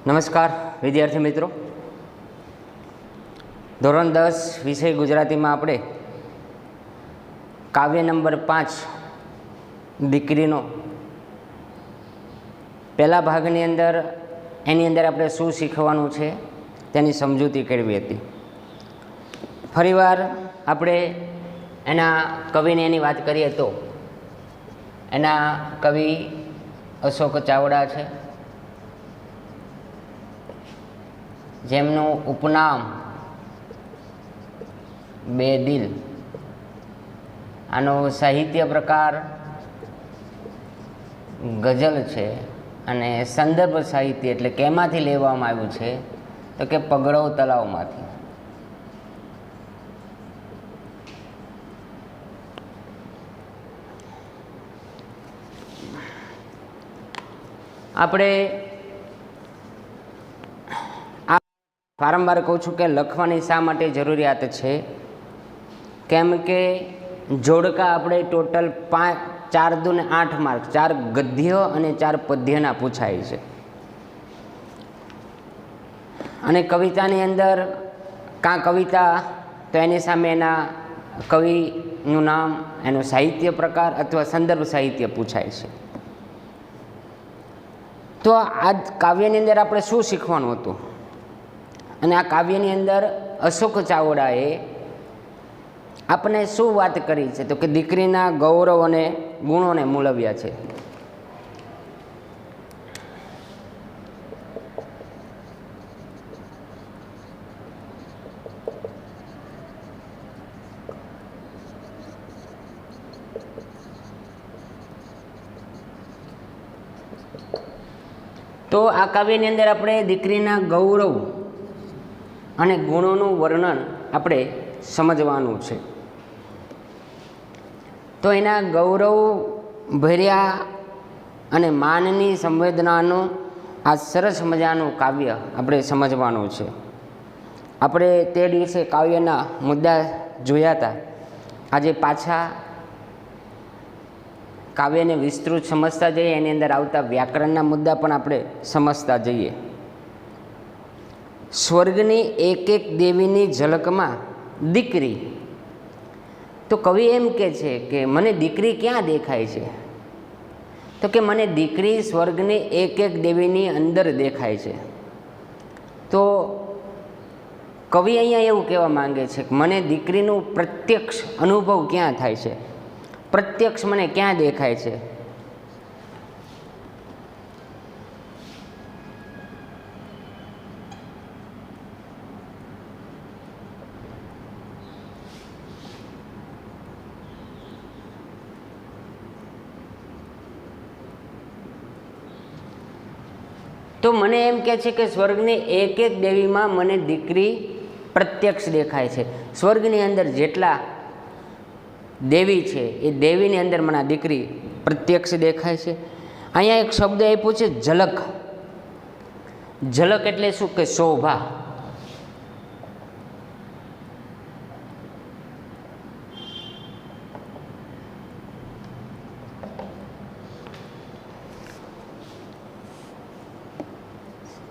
નમસ્કાર વિદ્યાર્થી મિત્રો, ધોરણ 10 વિષય ગુજરાતીમાં આપણે કાવ્ય નંબર 5 દીકરીનો પહેલા ભાગની અંદર એની અંદર આપણે શું શીખવાનું છે તેની સમજૂતી કરવી હતી. ફરીવાર આપણે એના કવિની એની વાત કરીએ તો એના કવિ અશોક ચાવડા છે, જેમનું ઉપનામ બે દિલ. આનો સાહિત્ય પ્રકાર ગઝલ છે અને સંદર્ભ સાહિત્ય એટલે કેમાંથી લેવામાં આવ્યું છે તો કે પગડો તલાવમાંથી. આપણે વારંવાર કહું છું કે લખવાની શા માટે જરૂરિયાત છે, કેમ કે જોડકા આપણે ટોટલ 4 દુ ને 8 માર્ક, 4 ગદ્ય અને 4 પદ્યના પૂછાય છે. અને કવિતાની અંદર કાં કવિતા તો એની સામે એના કવિનું નામ, એનો સાહિત્ય પ્રકાર અથવા સંદર્ભ સાહિત્ય પૂછાય છે. તો આ કાવ્યની અંદર આપણે શું શીખવાનું હતું અને આ કાવ્યની અંદર અશોક ચાવડાએ આપણને શું વાત કરી છે તો કે દીકરીના ગૌરવ અને ગુણોને મૂલવ્યા છે. તો આ કાવ્યની અંદર આપણે દીકરીના ગૌરવ અને ગુણોનું વર્ણન આપણે સમજવાનું છે. તો એના ગૌરવ ભર્યા અને માનની સંવેદનાનું આ સરસ મજાનું કાવ્ય આપણે સમજવાનું છે. આપણે તે દિવસે કાવ્યના મુદ્દા જોયા હતા, આજે પાછા કાવ્યને વિસ્તૃત સમજતા જઈએ, એની અંદર આવતા વ્યાકરણના મુદ્દા પણ આપણે સમજતા જઈએ. સ્વર્ગની એક એક દેવીની ઝલકમાં દીકરી. તો કવિ એમ કહે છે કે મને દીકરી ક્યાં દેખાય છે તો કે મને દીકરી સ્વર્ગની એક એક દેવીની અંદર દેખાય છે. તો કવિ અહીંયા એવું કહેવા માંગે છે કે મને દીકરીનું પ્રત્યક્ષ અનુભવ ક્યાં થાય છે, પ્રત્યક્ષ મને ક્યાં દેખાય છે. તો મને એમ કહે છે કે સ્વર્ગની એક એક દેવીમાં મને દીકરી પ્રત્યક્ષ દેખાય છે. સ્વર્ગની અંદર જેટલા દેવી છે એ દેવીની અંદર મને આ દીકરી પ્રત્યક્ષ દેખાય છે. અહીંયા એક શબ્દ આપ્યો છે ઝલક. ઝલક એટલે શું કે શોભા.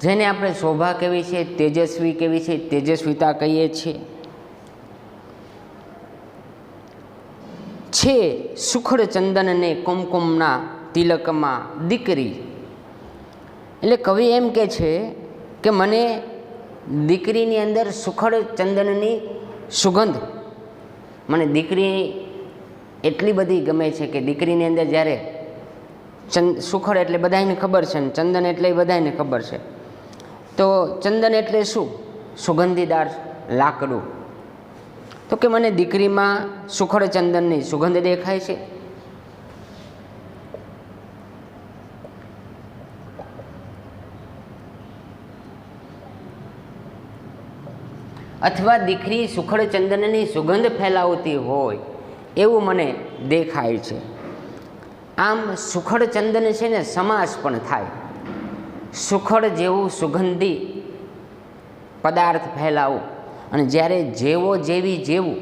જેને આપણે શોભા કહેવી છે, તેજસ્વી કહેવી છે, તેજસ્વીતા કહીએ છીએ. છે સુખડ ચંદનને કુમકુમના તિલકમાં દીકરી. એટલે કવિ એમ કહે છે કે મને દીકરીની અંદર સુખડ ચંદનની સુગંધ, મને દીકરી એટલી બધી ગમે છે કે દીકરીની અંદર જ્યારે સુખડ એટલે બધાને ખબર છે, ચંદન એટલે બધાને ખબર છે. તો ચંદન એટલે શું? સુગંધીદાર લાકડું. તો કે મને દીકરીમાં સુખડ ચંદનની સુગંધ દેખાય છે. અથવા દીકરી સુખડ ચંદનની સુગંધ ફેલાવતી હોય એવું મને દેખાય છે. આમ સુખડ ચંદન છે ને સમાસ પણ થાય. સુખડ જેવું સુગંધી પદાર્થ ફેલાવું, અને જ્યારે જેવો જેવી જેવું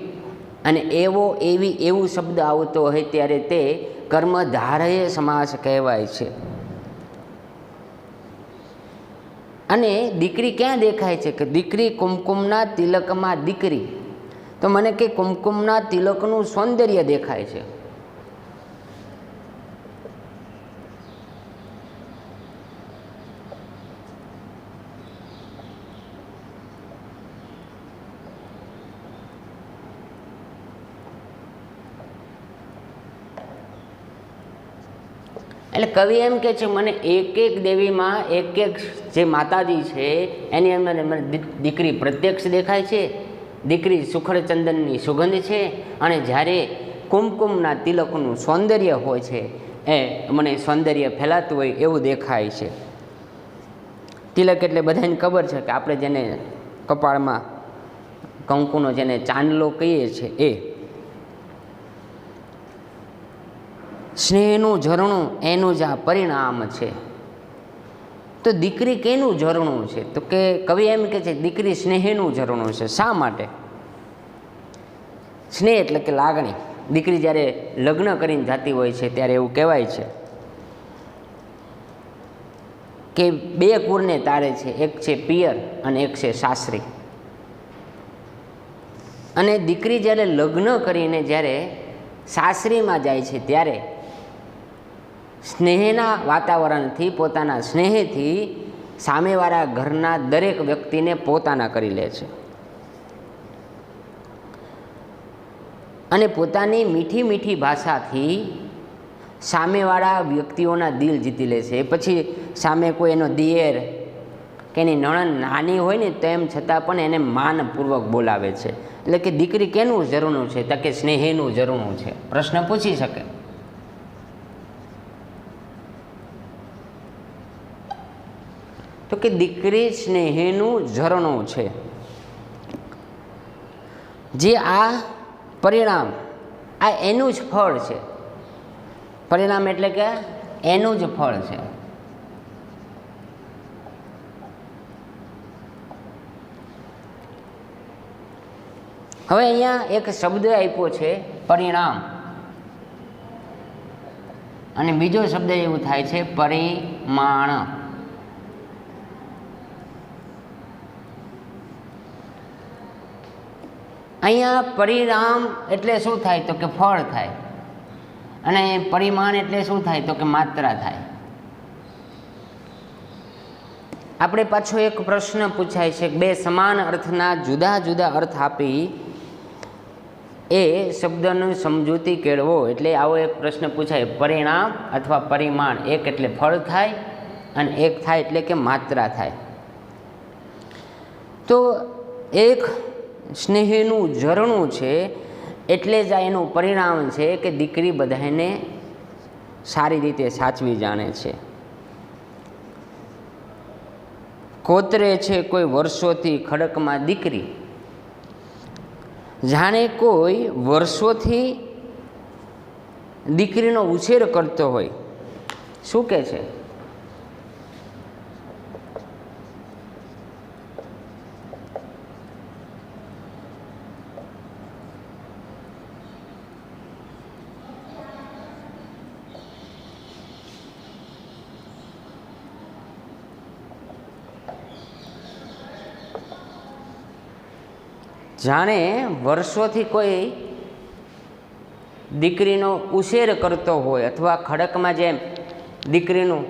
અને એવો એવી એવું શબ્દ આવતો હોય ત્યારે તે કર્મધારય સમાસ કહેવાય છે. અને દીકરી ક્યાં દેખાય છે કે દીકરી કુમકુમના તિલકમાં દીકરી, તો મને કે કુમકુમના તિલકનું સૌંદર્ય દેખાય છે. એટલે કવિ એમ કે છે મને એક એક દેવીમાં એક એક જે માતાજી છે એની અંદર મને દીકરી પ્રત્યક્ષ દેખાય છે, દીકરી સુખડ ચંદનની સુગંધ છે, અને જ્યારે કુમકુમના તિલકનું સૌંદર્ય હોય છે એ મને સૌંદર્ય ફેલાતું હોય એવું દેખાય છે. તિલક એટલે બધાને ખબર છે કે આપણે જેને કપાળમાં કંકુનો જેને ચાંદલો કહીએ છીએ એ સ્નેહનું ઝરણું એનું જ આ પરિણામ છે. તો દીકરી કેનું ઝરણું છે? તો કે કવિ એમ કે છે દીકરી સ્નેહનું ઝરણું છે. શા માટે? સ્નેહ એટલે કે લાગણી. દીકરી જ્યારે લગ્ન કરીને જતી હોય છે ત્યારે એવું કહેવાય છે કે બે કુળને તારે છે, એક છે પિયર અને એક છે સાસરી. અને દીકરી જ્યારે લગ્ન કરીને જ્યારે સાસરીમાં જાય છે ત્યારે સ્નેહના વાતાવરણથી, પોતાના સ્નેહથી સામેવાળા ઘરના દરેક વ્યક્તિને પોતાના કરી લે છે અને પોતાની મીઠી મીઠી ભાષાથી સામેવાળા વ્યક્તિઓના દિલ જીતી લે છે. પછી સામે કોઈ એનો દિયર કે એની નણંદ નાની હોય ને તેમ છતાં પણ એને માનપૂર્વક બોલાવે છે. એટલે કે દીકરી કેનું ઝરણું છે? તો કે સ્નેહનું ઝરણું છે. પ્રશ્ન પૂછી શકે. તો કે દીકરી સ્નેહનું ઝરણું છે. જે આ પરિણામ, આ એનું જ ફળ છે. પરિણામ એટલે કે એનું જ ફળ છે. હવે અહીંયા એક શબ્દ આપ્યો છે પરિણામ, અને બીજો શબ્દ એવું થાય છે પરિમાણ. અહીંયા પરિણામ એટલે શું થાય? તો કે ફળ થાય. અને પરિમાણ એટલે શું થાય? તો કે માત્રા થાય. આપણે પાછો એક પ્રશ્ન પૂછાય છે, બે સમાન અર્થના જુદા જુદા અર્થ આપી એ શબ્દનો સમજૂતી કેળવો. એટલે આવો એક પ્રશ્ન પૂછાય, પરિણામ અથવા પરિમાણ. એક એટલે ફળ થાય અને એક થાય એટલે કે માત્રા થાય. તો એક સ્નેહનું ઝરણું છે એટલે જ આ એનું પરિણામ છે કે દીકરી બધાને સારી રીતે સાચવી જાણે છે. કોતરે છે કોઈ વર્ષોથી ખડકમાં દીકરી, જાણે કોઈ વર્ષોથી દીકરીનો ઉછેર કરતો હોય. શું કહે છે? જાણે વર્ષોથી કોઈ દીકરીનો ઉછેર કરતો હોય, અથવા ખડકમાં જેમ દીકરીનું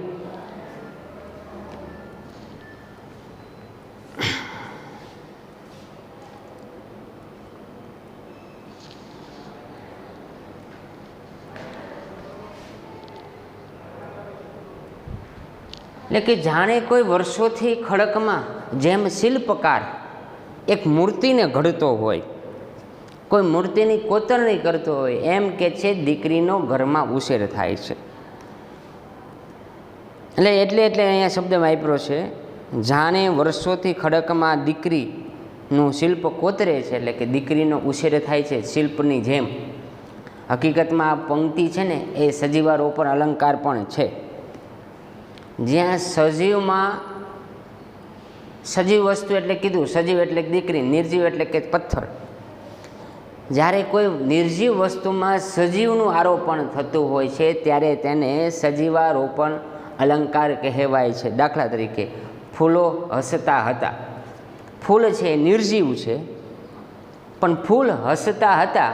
એટલે કે જાણે કોઈ વર્ષોથી ખડકમાં જેમ શિલ્પકાર એક મૂર્તિને ઘડતો હોય, કોઈ મૂર્તિની કોતરણી કરતો હોય, એમ કે છે દીકરીનો ઘરમાં ઉછેર થાય છે. એટલે અહીંયા શબ્દમાં વાપર્યો છે જાણે વર્ષોથી ખડકમાં દીકરીનું શિલ્પ કોતરે છે. એટલે કે દીકરીનો ઉછેર થાય છે શિલ્પની જેમ. હકીકતમાં આ પંક્તિ છે ને એ સજીવારોપણ અલંકાર પણ છે. જ્યાં સજીવમાં સજીવ વસ્તુ એટલે કીધું, સજીવ એટલે દીકરી, નિર્જીવ એટલે કે પથ્થર. જ્યારે કોઈ નિર્જીવ વસ્તુમાં સજીવનું આરોપણ થતું હોય છે ત્યારે તેને સજીવારોપણ અલંકાર કહેવાય છે. દાખલા તરીકે ફૂલો હસતા હતા. ફૂલ છે એ નિર્જીવ છે, પણ ફૂલ હસતા હતા.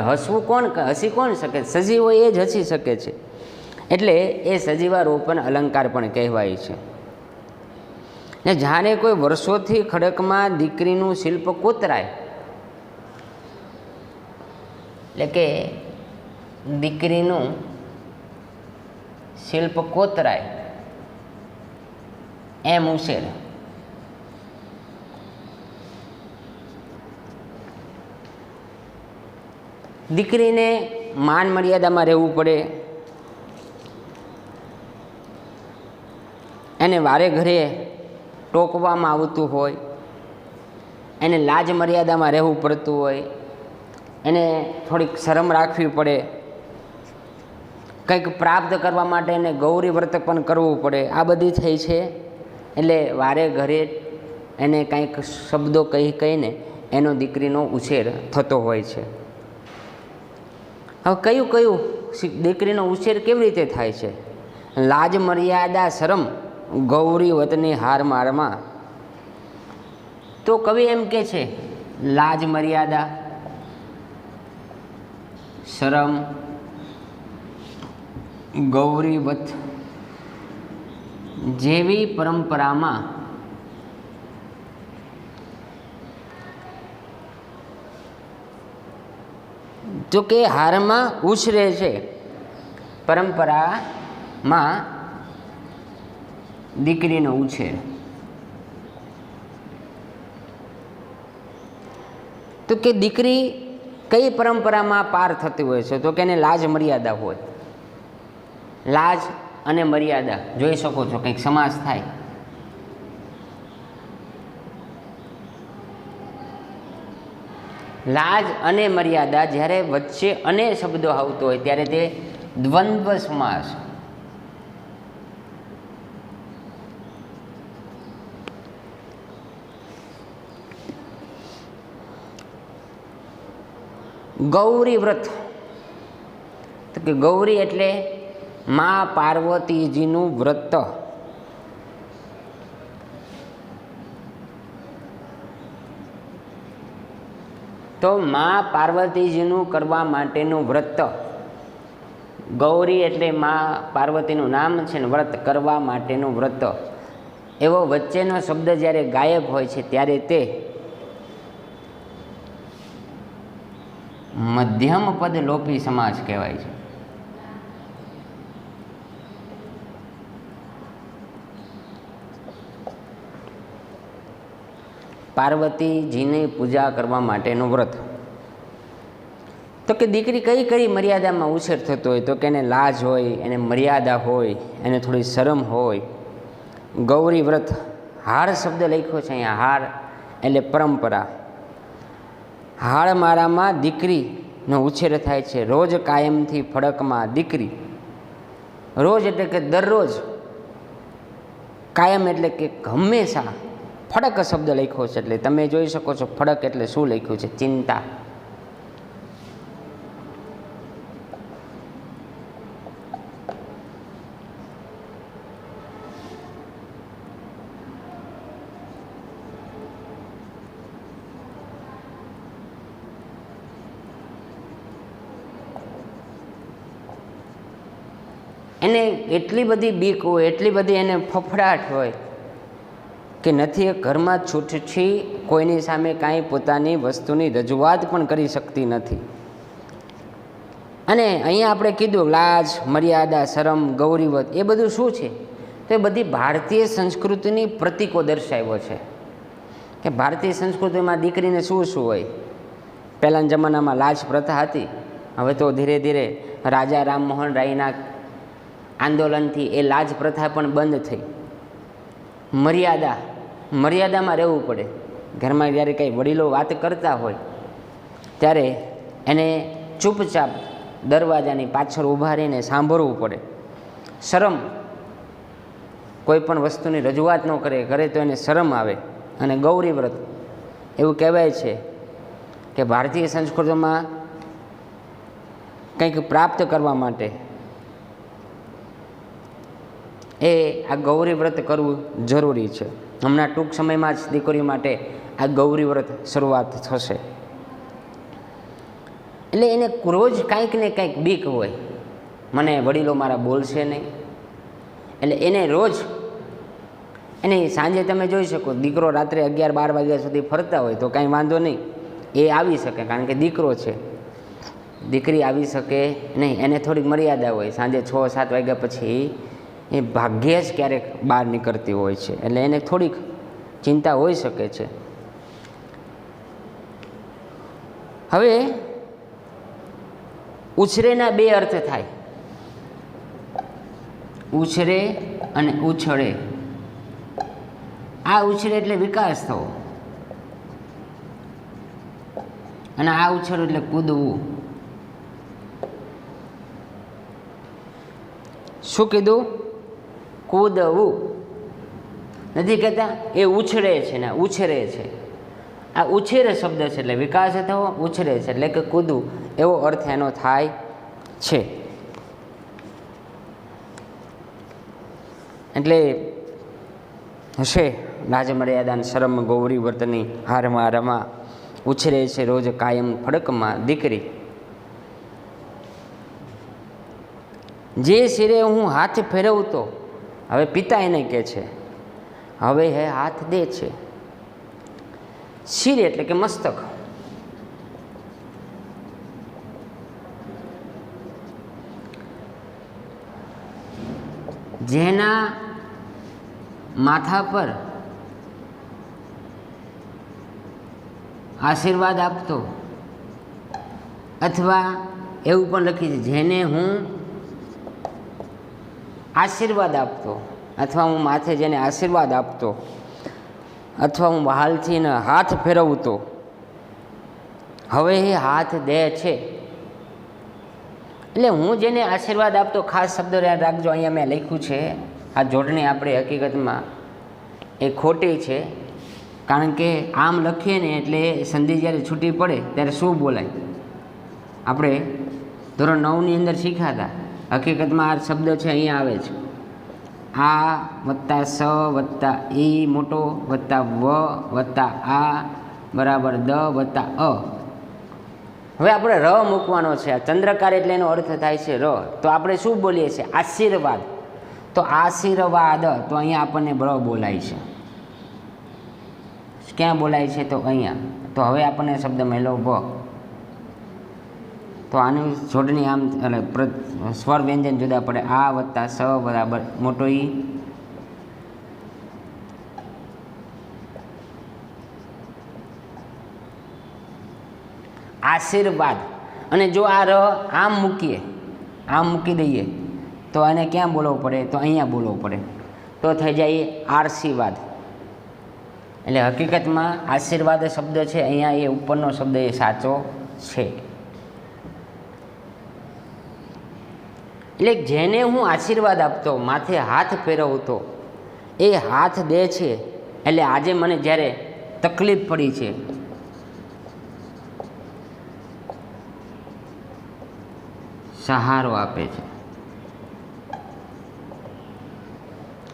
હસવું કોણ, હસી કોણ શકે? સજીવ હોય એ જ હસી શકે છે. એટલે એ સજીવારોપણ અલંકાર પણ કહેવાય છે. ને જાણે કોઈ વર્ષોથી ખડકમાં દીકરીનું શિલ્પ કોતરાય, એટલે કે દીકરીનું શિલ્પ કોતરાય એમ ઉછેર. દીકરીને માન મર્યાદામાં રહેવું પડે, એને વારે ઘરે ટોકવામાં આવતું હોય, એને લાજ મર્યાદામાં રહેવું પડતું હોય, એને થોડીક શરમ રાખવી પડે, કંઈક પ્રાપ્ત કરવા માટે એને ગૌરી વ્રત પણ કરવું પડે. આ બધી થઈ છે. એટલે વારે ઘરે એને કંઈક શબ્દો કહીને એનો દીકરીનો ઉછેર થતો હોય છે. હવે કયું દીકરીનો ઉછેર કેવી રીતે થાય છે? લાજ મર્યાદા શરમ ગૌરી વતની હાર મારમાં. તો કવિ એમ કે છે, લાજ મર્યાદા શરમ ગૌરી વત જેવી પરંપરામાં જો કે હારમાં ઉછરે છે. પરંપરામાં દીકરીનો ઉછેર. તો કે દીકરી કઈ પરંપરામાં પાર થતી હોય છે? તો કે એને લાજ મર્યાદા હોય. લાજ અને મર્યાદા જોઈ શકો છો, કંઈક સમાસ થાય. લાજ અને મર્યાદા જ્યારે વચ્ચે અને શબ્દો આવતો હોય ત્યારે તે દ્વંદ્વ સમાસ. ગૌરી વ્રત, તો કે ગૌરી એટલે મા પાર્વતીજીનું વ્રત. તો મા પાર્વતીજીનું કરવા માટેનું વ્રત. ગૌરી એટલે મા પાર્વતીનું નામ છે ને વ્રત કરવા માટેનું વ્રત. એવો વચ્ચેનો શબ્દ જ્યારે ગાયબ હોય છે ત્યારે તે મધ્યમ પદ લોપી સમાસ કહેવાય છે. પાર્વતીજીની પૂજા કરવા માટેનું વ્રત. તો કે દીકરી કઈ કઈ મર્યાદામાં ઉછેર થતો હોય? તો કે એને લાજ હોય, એને મર્યાદા હોય, એને થોડી શરમ હોય. ગૌરી વ્રત, હાર શબ્દ લખ્યો છે અહીંયા. હાર એટલે પરંપરા. હાળ મારામાં દીકરીનો ઉછેર થાય છે. રોજ કાયમથી ફડકમાં દીકરી. રોજ એટલે કે દરરોજ, કાયમ એટલે કે હંમેશા. ફડક શબ્દ લખ્યો છે એટલે તમે જોઈ શકો છો ફડક એટલે શું લખ્યું છે? ચિંતા. એને એટલી બધી બીક હોય, એટલી બધી એને ફફડાટ હોય કે નથી એ ઘરમાં છૂટછી કોઈની સામે કાંઈ પોતાની વસ્તુની રજૂઆત પણ કરી શકતી નથી. અને અહીંયા આપણે કીધું લાજ, મર્યાદા, શરમ, ગૌરીવત, એ બધું શું છે? તો એ બધી ભારતીય સંસ્કૃતિની પ્રતીકો દર્શાવ્યો છે કે ભારતીય સંસ્કૃતિમાં દીકરીને શું શું હોય. પહેલાંના જમાનામાં લાજ પ્રથા હતી. હવે તો ધીરે ધીરે રાજા રામમોહન રાયના આંદોલનથી એ લાજ પ્રથા પણ બંધ થઈ. મર્યાદા, મર્યાદામાં રહેવું પડે. ઘરમાં જ્યારે કંઈ વડીલો વાત કરતા હોય ત્યારે એને ચૂપચાપ દરવાજાની પાછળ ઊભા રહીને સાંભળવું પડે. શરમ, કોઈ પણ વસ્તુની રજૂઆત ન કરે, કરે તો એને શરમ આવે. અને ગૌરી વ્રત, એવું કહેવાય છે કે ભારતીય સંસ્કૃતિમાં કંઈક પ્રાપ્ત કરવા માટે એ આ ગૌરી વ્રત કરવું જરૂરી છે. હમણાં ટૂંક સમયમાં જ દીકરીઓ માટે આ ગૌરી વ્રત શરૂઆત થશે. એટલે એને રોજ કાંઈક ને કાંઈક બીક હોય, મને વડીલો મારા બોલશે નહીં. એટલે એને રોજ એને સાંજે તમે જોઈ શકો, દીકરો રાત્રે 11-12 વાગ્યા સુધી ફરતા હોય તો કાંઈ વાંધો નહીં, એ આવી શકે, કારણ કે દીકરો છે. દીકરી આવી શકે નહીં, એને થોડીક મર્યાદા હોય. સાંજે 6-7 વાગ્યા પછી એ ભાગ્યે જ ક્યારેક બહાર નીકળતી હોય છે, એટલે એને થોડીક ચિંતા હોઈ શકે છે. હવે ઉછરેના બે અર્થ થાય, ઉછરે અને ઉછળે. આ ઉછરે એટલે વિકાસ થવો, અને આ ઉછળ એટલે કૂદવું. શું કીધું? કૂદવું. નથી કહેતા એ ઉછળે છે ને ઉછરે છે. આ ઉછેરે શબ્દ છે એટલે વિકાસ થવો, ઉછરે છે એટલે કે કૂદવું, એવો અર્થ એનો થાય છે. એટલે હશે રાજમર્યાદાન શરમ ગૌરી વ્રતની હારમાં રમા, ઉછરે છે રોજ કાયમ ફડકમાં દીકરી. જે શિરે હું હાથ ફેરવતો, હવે પિતા એને કહે છે, હવે હે હાથ દે છે. શિર એટલે કે મસ્તક. જેના માથા પર આશીર્વાદ આપતો, અથવા એવું પણ લખી છે જેને હું આશીર્વાદ આપતો, અથવા હું માથે જેને આશીર્વાદ આપતો, અથવા હું વહાલથી હાથ ફેરવતો, હવે એ હાથ દે છે. એટલે હું જેને આશીર્વાદ આપતો, ખાસ શબ્દ યાદ રાખજો, અહીંયા મેં લખ્યું છે, આ જોડણી આપણે હકીકતમાં એ ખોટી છે. કારણ કે આમ લખીએ ને એટલે સંધિ જ્યારે છૂટી પડે ત્યારે શું બોલાય? આપણે ધોરણ 9ની અંદર શીખ્યા હતા. હકીકતમાં આ શબ્દ છે અહીંયા આવે છે, આ વત્તા સ વત્તા ઈ મોટો વત્તા વ વત્તા આ બરાબર દ વત્તા અ. હવે આપણે ર મૂકવાનો છે. આ ચંદ્રકાર એટલે એનો અર્થ થાય છે ર. તો આપણે શું બોલીએ છીએ? આશીર્વાદ. તો આશીર્વાદ, તો અહીંયા આપણને બ્ર બોલાય છે. ક્યાં બોલાય છે? તો અહીંયા. તો હવે આપણને શબ્દ મળ્યો વ. તો આની જોડણી આમ એટલે સ્વર વ્યંજન જુદા પડે. આ વત્તા સ બરાબર મોટો ઈ, આશીર્વાદ. અને જો આ ર આમ મૂકીએ, આમ મૂકી દઈએ તો આને ક્યાં બોલવું પડે? તો અહીંયા બોલવું પડે. તો થઈ જાય આશીર્વાદ. એટલે હકીકતમાં આશીર્વાદ શબ્દ છે અહીંયા, એ ઉપરનો શબ્દ એ સાચો છે. એટલે જેને હું આશીર્વાદ આપતો, માથે હાથ ફેરવતો, એ હાથ દે છે. એટલે આજે મને જ્યારે તકલીફ પડી છે, સહારો આપે છે.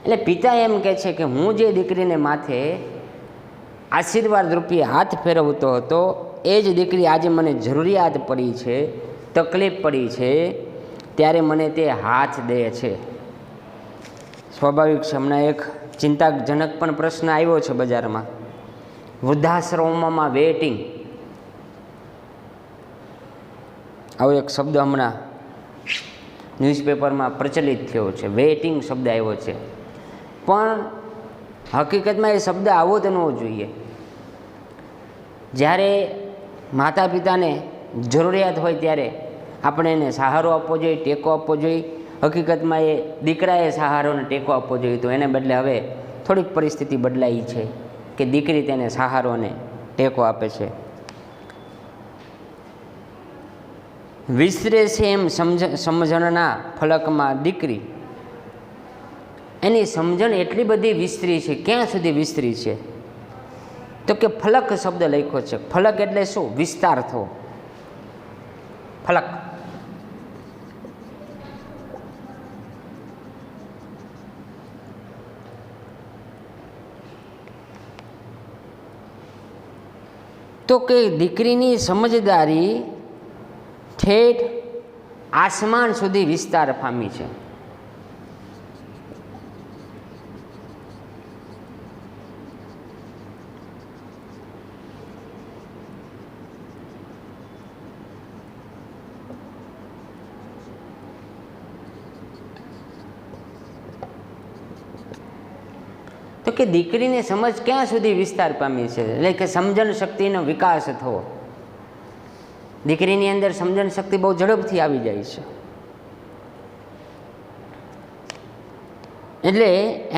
એટલે પિતા એમ કહે છે કે હું જે દીકરીને માથે આશીર્વાદ રૂપી હાથ ફેરવતો હતો, એ જ દીકરી આજે મને જરૂરિયાત પડી છે, તકલીફ પડી છે, ત્યારે મને તે હાથ દે છે. સ્વાભાવિક છે. હમણાં એક ચિંતાજનક પણ પ્રશ્ન આવ્યો છે બજારમાં, વૃદ્ધાશ્રમોમાં વેઇટિંગ. આવો એક શબ્દ હમણાં ન્યૂઝપેપરમાં પ્રચલિત થયો છે, વેઇટિંગ શબ્દ આવ્યો છે. પણ હકીકતમાં એ શબ્દ આવો તો ન જોઈએ. જ્યારે માતા પિતાને જરૂરિયાત હોય ત્યારે આપણે એને સહારો આપવો જોઈએ, ટેકો આપવો જોઈએ. હકીકતમાં એ દીકરાએ સહારો અને ટેકો આપવો જોઈએ. તો એને બદલે હવે થોડીક પરિસ્થિતિ બદલાઈ છે કે દીકરી તેને સહારો અને ટેકો આપે છે. વિસ્તરે છે એમ સમજણના ફલકમાં દીકરી. એની સમજણ એટલી બધી વિસ્તરી છે. ક્યાં સુધી વિસ્તરી છે? તો કે ફલક શબ્દ લખ્યો છે. ફલક એટલે શું? વિસ્તાર થવો. ફલક. તો કે દીકરીની સમજદારી ઠેઠ આસમાન સુધી વિસ્તાર પામી છે. તો કે દીકરીની સમજ ક્યાં સુધી વિસ્તાર પામી છે, એટલે કે સમજણ શક્તિનો વિકાસ થવો. દીકરીની અંદર સમજણ શક્તિ બહુ ઝડપથી આવી જાય છે, એટલે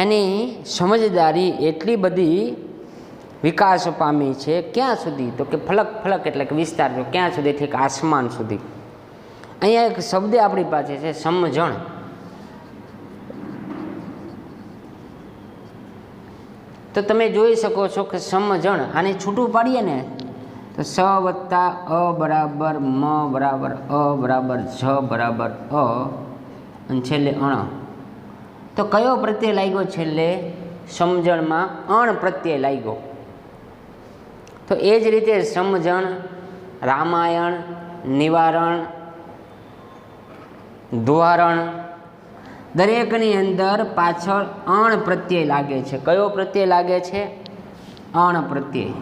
એની સમજદારી એટલી બધી વિકાસ પામી છે. ક્યાં સુધી? તો કે ફલક ફલક એટલે કે વિસ્તાર. ક્યાં સુધી? ઠીક આસમાન સુધી. અહીંયા એક શબ્દ આપણી પાસે છે સમજણ. તો તમે જોઈ શકો છો કે સમજણ, આને છૂટું પાડીએ ને તો સ વત્તા અ બરાબર મ બરાબર અ બરાબર જ બરાબર અ અને છેલ્લે અણ. તો કયો પ્રત્યય લાગ્યો છેલ્લે? સમજણમાં અણ પ્રત્યય લાગ્યો. તો એ જ રીતે સમજણ, રામાયણ, નિવારણ, ધોવારણ દરેકની અંદર પાછળ અણ પ્રત્યય લાગે છે. કયો પ્રત્યય લાગે છે? અણ પ્રત્યય.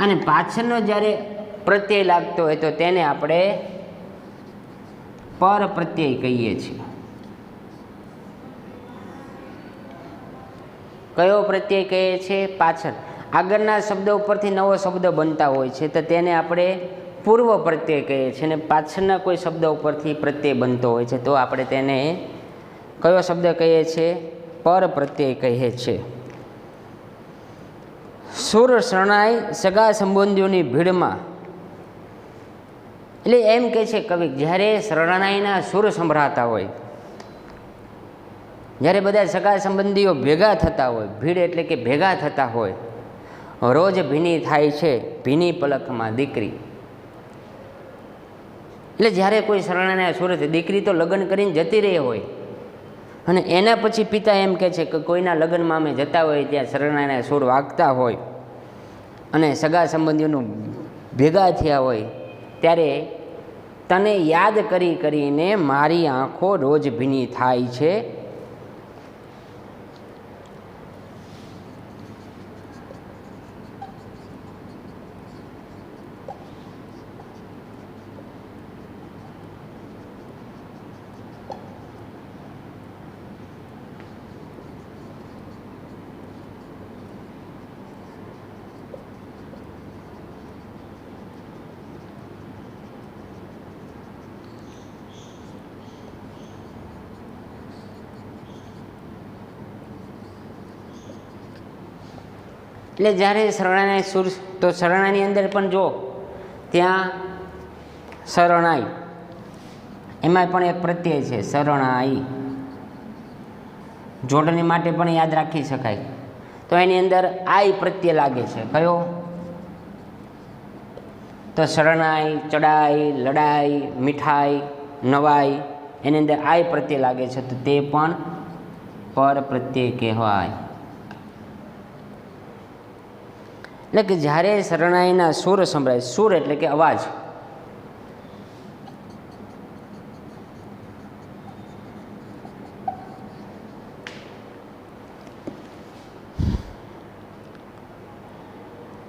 અને પાછળનો જ્યારે પ્રત્યય લાગતો હોય તો તેને આપણે પર પ્રત્યય કહીએ છીએ. કયો પ્રત્યય કહીએ છીએ? પાછળ. આગળના શબ્દ ઉપરથી નવો શબ્દ બનતા હોય છે તો તેને આપણે પૂર્વ પ્રત્યય કહીએ છીએ, અને પાછળના કોઈ શબ્દ ઉપરથી પ્રત્યય બનતો હોય છે તો આપણે તેને કયો શબ્દ કહીએ છીએ? પર પ્રત્યય કહીએ છીએ. સુર શરણાઈ સગા સંબંધીઓની ભીડમાં, એટલે એમ કહે છે કવિ, જ્યારે શરણાઈના સુર સંભળાતા હોય, જ્યારે બધા સગા સંબંધીઓ ભેગા થતા હોય, ભીડ એટલે કે ભેગા થતા હોય, રોજ ભીની થાય છે ભીની પલકમાં દીકરી. એટલે જ્યારે કોઈ શરણાઈના સુર છે, દીકરી તો લગ્ન કરીને જતી રહી હોય અને એના પછી પિતા એમ કહે છે કે કોઈના લગ્નમાં અમે જતા હોય ત્યાં શરણાઈના સુર વાગતા હોય અને સગા સંબંધીઓનું ભેગા થયા હોય ત્યારે તને યાદ કરી કરીને મારી આંખો રોજ ભીની થાય છે. એટલે જ્યારે શરણાઈ સુર, તો શરણાઈની અંદર પણ જો ત્યાં શરણાઈ, એમાં પણ એક પ્રત્યય છે શરણાઈ. જોડણી માટે પણ યાદ રાખી શકાય. તો એની અંદર આઈ પ્રત્યય લાગે છે. કયો? તો શરણાઈ, ચડાઈ, લડાઈ, મીઠાઈ, નવાઈ, એની અંદર આઈ પ્રત્યય લાગે છે તો તે પણ પર પ્રત્યય કહેવાય. એટલે કે જ્યારે શરણાઈના સુર સંભળાય, સુર એટલે કે અવાજ,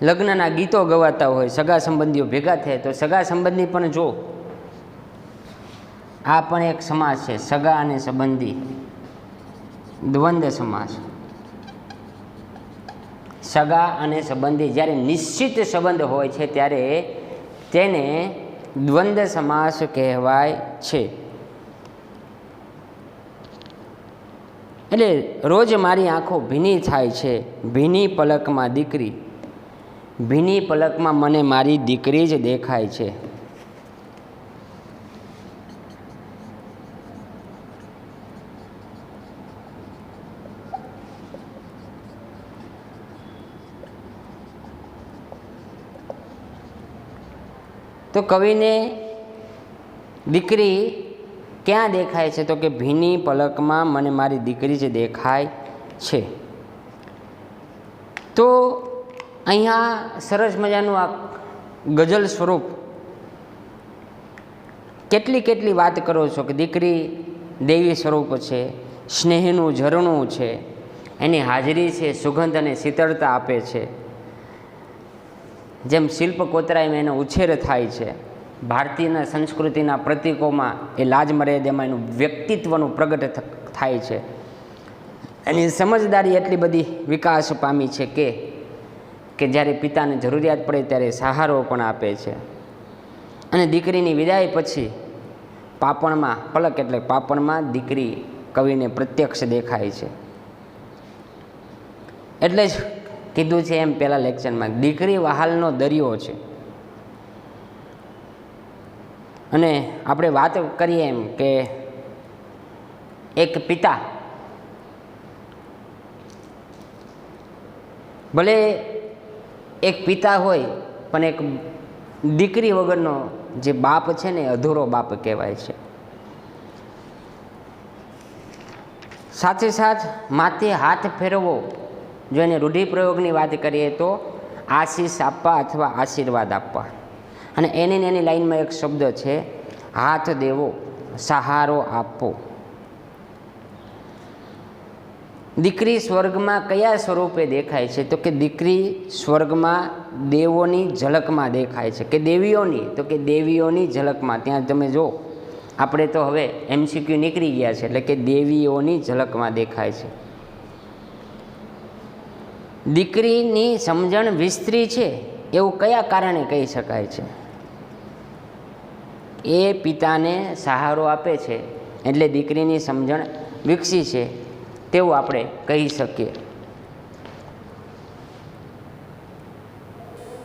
લગ્નના ગીતો ગવાતા હોય, સગા સંબંધીઓ ભેગા થાય તો સગા સંબંધી પણ જો, આ પણ એક સમાસ છે, સગા અને સંબંધી દ્વંદ્વ સમાસ. સગા અને સંબંધી જ્યારે નિશ્ચિત સંબંધ હોય છે ત્યારે તેને દ્વંદ્વ સમાસ કહેવાય છે. એટલે રોજ મારી આંખો ભીની થાય છે ભીની પલકમાં દીકરી, ભીની પલકમાં મને મારી દીકરી જ દેખાય છે. તો કવિને દીકરી ક્યાં દેખાય છે? તો કે ભીની પલકમાં મને મારી દીકરી જ દેખાય છે. તો અહીંયા સરસ મજાનું આ ગઝલ સ્વરૂપ કેટલી વાત કરો છો કે દીકરી દેવી સ્વરૂપ છે, સ્નેહનું ઝરણું છે, એની હાજરી છે સુગંધ અને શીતળતા આપે છે. જેમ શિલ્પ કોતરાઈમાં એનો ઉછેર થાય છે, ભારતીય સંસ્કૃતિના પ્રતીકોમાં એ લાજ મર્યાદામાં એનું વ્યક્તિત્વનું પ્રગટ થાય છે. એની સમજદારી એટલી બધી વિકાસ પામી છે કે જ્યારે પિતાને જરૂરિયાત પડે ત્યારે સહારો પણ આપે છે. અને દીકરીની વિદાય પછી પાપણમાં પલક એટલે પાપણમાં દીકરી કવિને પ્રત્યક્ષ દેખાય છે. એટલે જ કીધું છે એમ પહેલાં લેક્ચરમાં, દીકરી વહાલનો દરિયો છે. અને આપણે વાત કરીએ એમ કે એક પિતા ભલે એક પિતા હોય પણ એક દીકરી વગરનો જે બાપ છે ને અધૂરો બાપ કહેવાય છે. સાથે સાથ માથે હાથ ફેરવો, જો એને રૂઢિપ્રયોગની વાત કરીએ તો આશીષ આપવા અથવા આશીર્વાદ આપવા. અને એની લાઈનમાં એક શબ્દ છે હાથ દેવો, સહારો આપવો. દીકરી સ્વર્ગમાં કયા સ્વરૂપે દેખાય છે? તો કે દીકરી સ્વર્ગમાં દેવોની ઝલકમાં દેખાય છે. કે દેવીઓની? તો કે દેવીઓની ઝલકમાં. ત્યાં તમે જો, આપણે તો હવે MCQ નીકળી ગયા છે, એટલે કે દેવીઓની ઝલકમાં દેખાય છે. દીકરીની સમજણ વિસ્તરી છે એવું કયા કારણે કહી શકાય છે? એ પિતાને સહારો આપે છે એટલે દીકરીની સમજણ વિકસી છે તેવું આપણે કહી શકીએ.